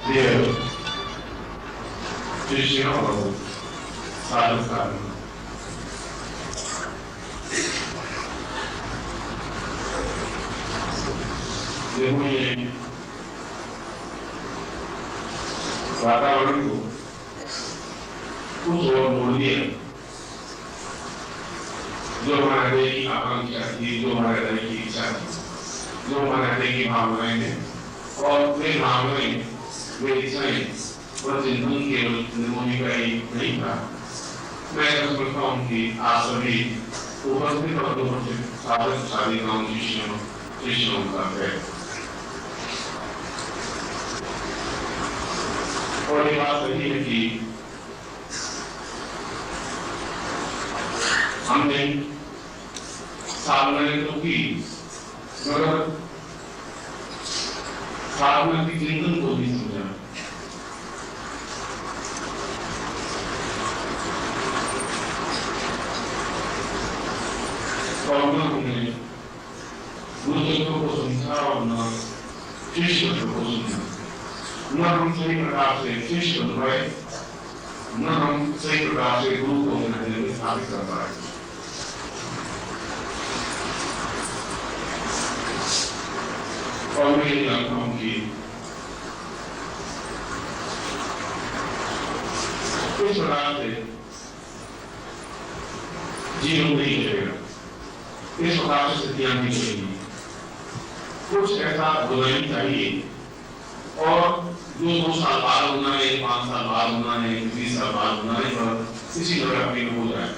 Dear Shishiro Sadhu, देखिए वातावरण को कुछ और मोड़ दिया जो हमारे हृदय की आकांक्षा थी, जो हमारे हृदय की इच्छा थी, जो हमारे हृदय की भावनाएं हैं और वे भावनाएं वे इच्छाएं और चिंतन केवल निर्मोही का ही नहीं था। मैं समझता हूँ कि आप सभी उपस्थित और उपस्थित साधक साधिकाओं शिष्यों का है और ये बात सही है कि हमने साधना तो की मगर साधना की चिंतन को भी समझा। और न हमने गुरुजनों को समझा और न शिष्यों को समझा। न हम सही प्रकार से शिष्य बन पाए, न हम सही प्रकार से गुरु को हृदय में स्थापित कर पाए। और मैं ये जानता हूँ कि इस प्रकार से जीवन नहीं चलेगा, इस प्रकार से स्थितियां नहीं चलेगी। कुछ ऐसा होना चाहिए और जो 2 साल बाद होना है, 5 साल बाद होना है, 20 साल बाद होना है, पर इसी तरह अपनी हो जाए।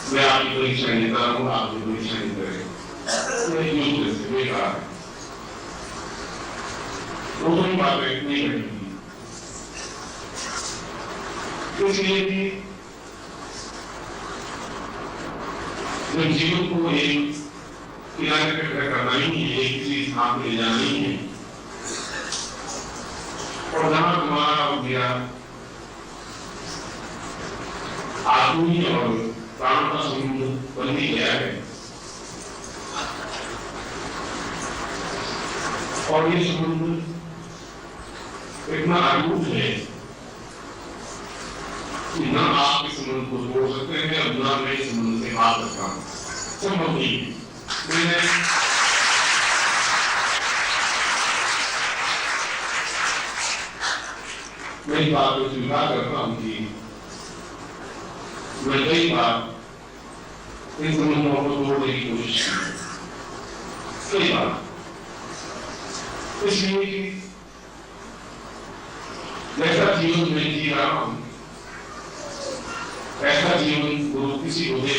मैं आपकी परीक्षा नहीं कर रहा हूँ, आपकी परीक्षा नहीं करें, बेकार बात नहीं बनेगी। इसलिए कि जब जीवन को एक किनारे पे खड़ा करना ही है, एक किसी स्थान पे ले जाना ही है और जहां तुम्हारा और मेरा आत्मी और प्राण का समूह बन ही गया है और ये संबंध इतना अटूट है कि न आप इस संबंध को तोड़ सकते हैं और न मैं इस संबंध से बात करता हूँ, संभव नहीं। मैंने मेरी बात को स्वीकार करता हूँ कि मैं कई बार इन संबंधों को तोड़ने की कोशिश की, कई बार। इसलिए कि जैसा जीवन में जी रहा हूं ऐसा जीवन गुरु किसी को दे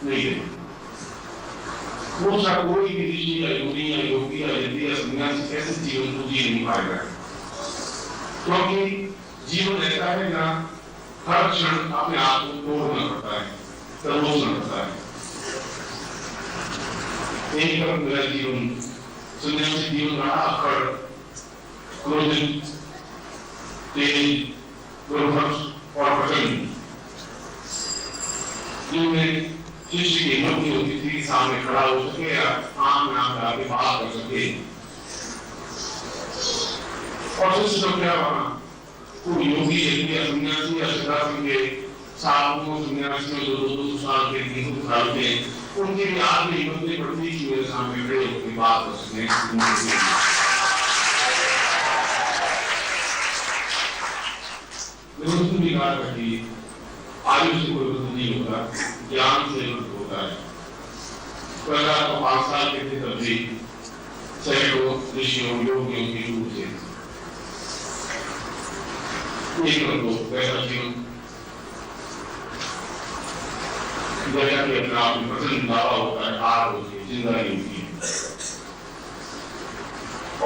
नहीं दे। वो सा कोई भी ऋषि या योगी या योगी या यति या सन्यासी ऐसे जीवन को जी नहीं पाएगा, क्योंकि जीवन ऐसा है ना हर क्षण अपने आप को तोड़ना पड़ता है, तरोड़ना पड़ता है। एक तरफ मेरा जीवन सन्यासी जीवन रहा पर क्रोधित, तेज, दुर्भक्ष और प्रचंड, जिनमें शिष्य की हिम्मत नहीं होती थी सामने खड़ा हो सके या आम नाम डाल के बात कर सके। और शिष्य तो क्या बना, कोई योगी या सन्यासी या सिद्धार्थ के साधुओं सन्यासियों जो 200 साल के 300 साल के, उनकी भी आज भी हिम्मत नहीं पड़ती कि मेरे सामने खड़े होकर बात कर सके। भी कहा था कि आयु से कोई वृद्धि नहीं होता, ज्ञान से वृद्धि होता है। पहला तो 5 साल के थे तब भी सैकड़ों ऋषियों योगियों की रूप से वैसा जीवन जैसा कि अपने आप में प्रसन्न दावा होता है, आग होती है, जिंदगी होती है।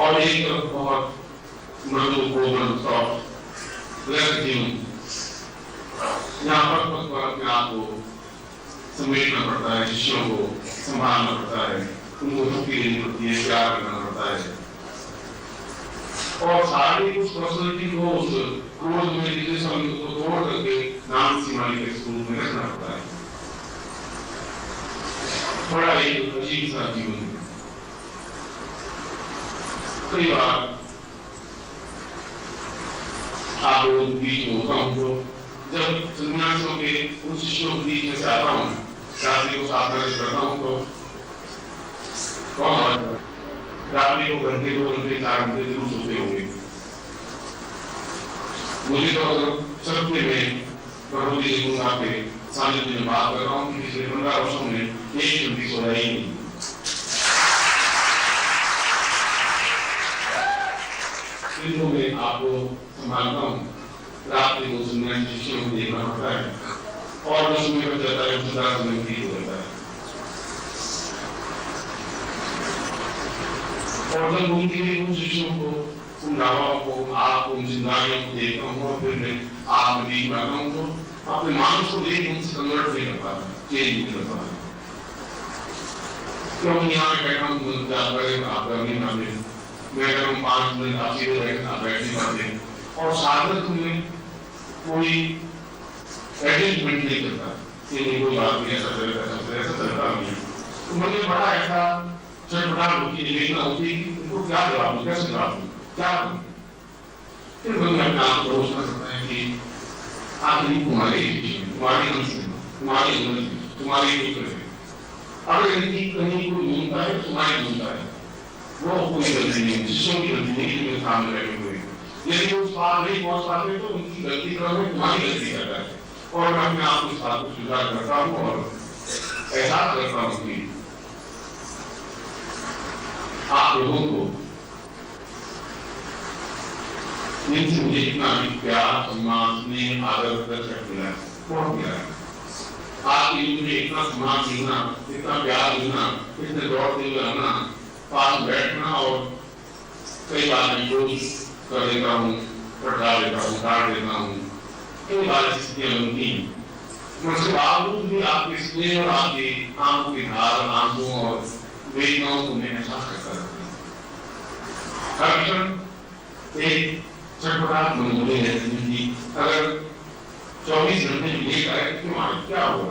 और एक तरफ बहुत मृदु कोमल सॉफ्ट जीवन, यहाँ पर अपने आप को समेटना पड़ता है, शिष्यों को संभालना पड़ता है, उनको छुट्टी देनी पड़ती है, प्यार करना पड़ता है, और सारी उस पर्सनैलिटी को उस क्रोध में को तोड़ करके नाम सिमाली के स्कूल में रखना पड़ता है। बड़ा एक अजीब सा जीवन है। कई बार आप लोगों के बीच में होता हूँ, जब सन्यासियों के उन शिष्यों के बीच में से आता हूँ, रात्रि को साधना करता हूँ, तो रात्रि को घंटे 2 घंटे 4 घंटे जरूर सोते होंगे। मुझे तो सत्य में प्रभु जी के साथ सानिध्य में बात कर रहा हूँ कि पिछले 15 वर्षों में एक घंटी सोया ही नहीं। दिनों में आपको संभालता हूँ, रात्रि को शिष्यों को देखना पड़ता है, और जो समय बच जाता है उसका समय ठीक हो जाता है। और जब उनके उन शिष्यों को, उन रावाओं को, आपको, उन जिंदारियों को देखता हूँ, और फिर मैं आप बीच में आता हूँ, तो अपने मानस को देख उनसे कन्वर्ट नहीं कर पाता, चेंज नहीं कर पाता। क्यों यहाँ बैठा हूँ, आप नहीं पाते, मैं अगर 5 मिनट आप सीधे बैठे, आप बैठ नहीं पाते, और साधक में कोई एडजस्टमेंट नहीं करता कि कोई बात नहीं, ऐसा चलता नहीं है। तो मुझे बड़ा ऐसा चटपटाहट होती है, देखना होती है कि उनको क्या जवाब दूं, कैसे जवाब दूं, क्या दूं। फिर मैं अपने आप को सोचना सकता है कि आखिर तुम्हारी तुम्हारी तुम्हारी अगर इनकी कहीं कोई ढूंढता है, तुम्हारी ढूंढता है, वो कोई गलती नहीं है, शिष्यों की गलती नहीं है, सामने बैठे हुए। यदि उस बात नहीं पहुंच पाते तो उनकी गलती करना तुम्हारी गलती करता है, और मैं अपने आप को इस बात को स्वीकार करता हूँ और एहसास करता हूँ कि आप लोगों को इनसे मुझे इतना प्यार, सम्मान, स्नेह, आदर, respect मिला है, बहुत मिला है। आपके मुझे इतना सम्मान मिलना, इतना प्यार मिलना, इतने दौड़ते हुए आना, पास बैठना, और कई बार मैं कोशिश कर देता हूँ, पटका देता हूँ, काट देता हूँ, कई बार ऐसी स्थितियाँ बनती हैं। मुझसे बावजूद भी आपके स्नेह और आपकी आंखों की धार, आंसुओं और वेदनाओं को मैं एहसास करता रहता हूँ। हर क्षण एक चटपटाहट बन गई है जिंदगी। अगर 24 घंटे में एक आए, क्यों आए, क्या हुआ,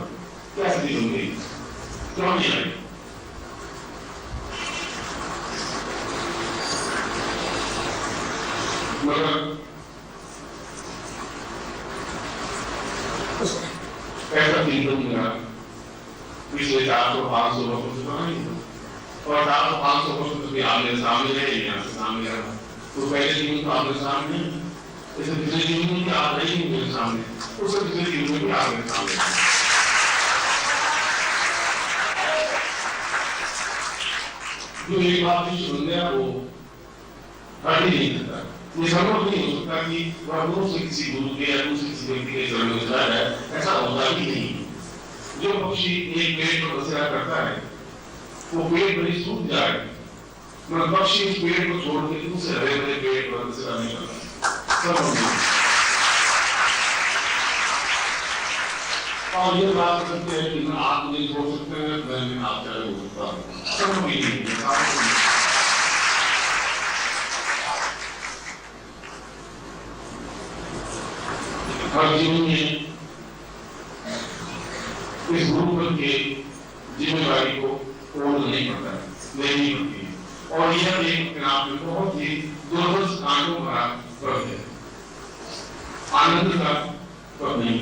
क्या स्थिति बन गई, क्यों नहीं आई? मगर ऐसा चिंतन मेरा पिछले 400-500 वर्षों से बना नहीं था, और 400-500 वर्षों से भी आपने सामने रहे, यहाँ से सामने रहा। तो पहले जीवन तो आपके सामने, इसे पिछले जीवन में भी आप रही मेरे सामने, उससे पिछले जीवन में भी आपके सामने। जो एक बात नहीं सुन गया वो हट ही नहीं सकता। ये संभव नहीं हो सकता कि वह दूर से किसी गुरु के या दूसरे किसी व्यक्ति के चरण में उतरा है, ऐसा होता ही नहीं। जो पक्षी एक पेड़ पर बसेरा करता है, वो पेड़ पर ही सूख जाए, मगर पक्षी उस पेड़ को छोड़ के दूसरे हरे भरे पेड़ पर बसेरा नहीं करता। संभव नहीं। और ये बात करते हैं कि आप मुझे छोड़ सकते हैं, मैं आप चाहे हो सकता हूँ, संभव ही नहीं है। हर जीवन में इस गुरु पद के जिम्मेदारी को ओढ़ना नहीं पड़ता है, लेनी पड़ती है, और यह एक आप में बहुत ही दुर्लभ आनंदों भरा पद है, आनंद का पद नहीं।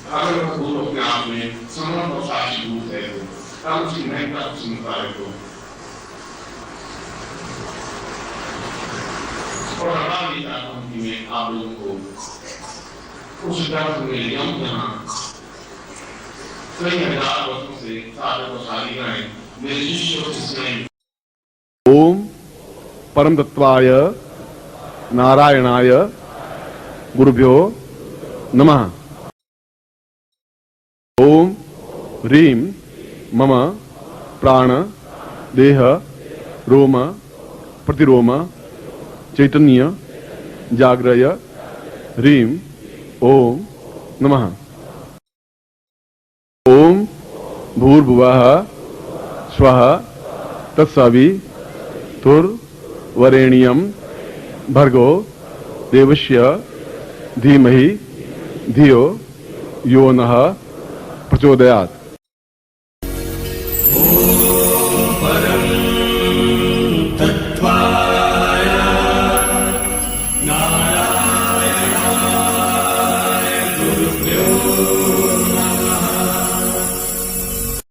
अगर वह गुरु अपने आप में समर्थ और साक्षीभूत है तो तब उसकी महत्ता को समझता है। तो और अड़ा नहीं चाहता हूँ कि मैं आप लोगों को उस दर्द में ले जाऊं जहाँ कई हजार वर्षों से साधक और साधिकाएं मेरे शिष्यों से। ओम परम तत्वाय नारायणाय गुरुभ्यो नमः। ओम ह्रीं मम प्राण देह रोम प्रतिरोम चैतन्य जागृय ह्रीं ओम नमः। ओम भूर्भुवः स्वः तत्सवितुर्वरेण्यं भर्गो देवस्य धीमहि धियो यो नः प्रचोदयात्।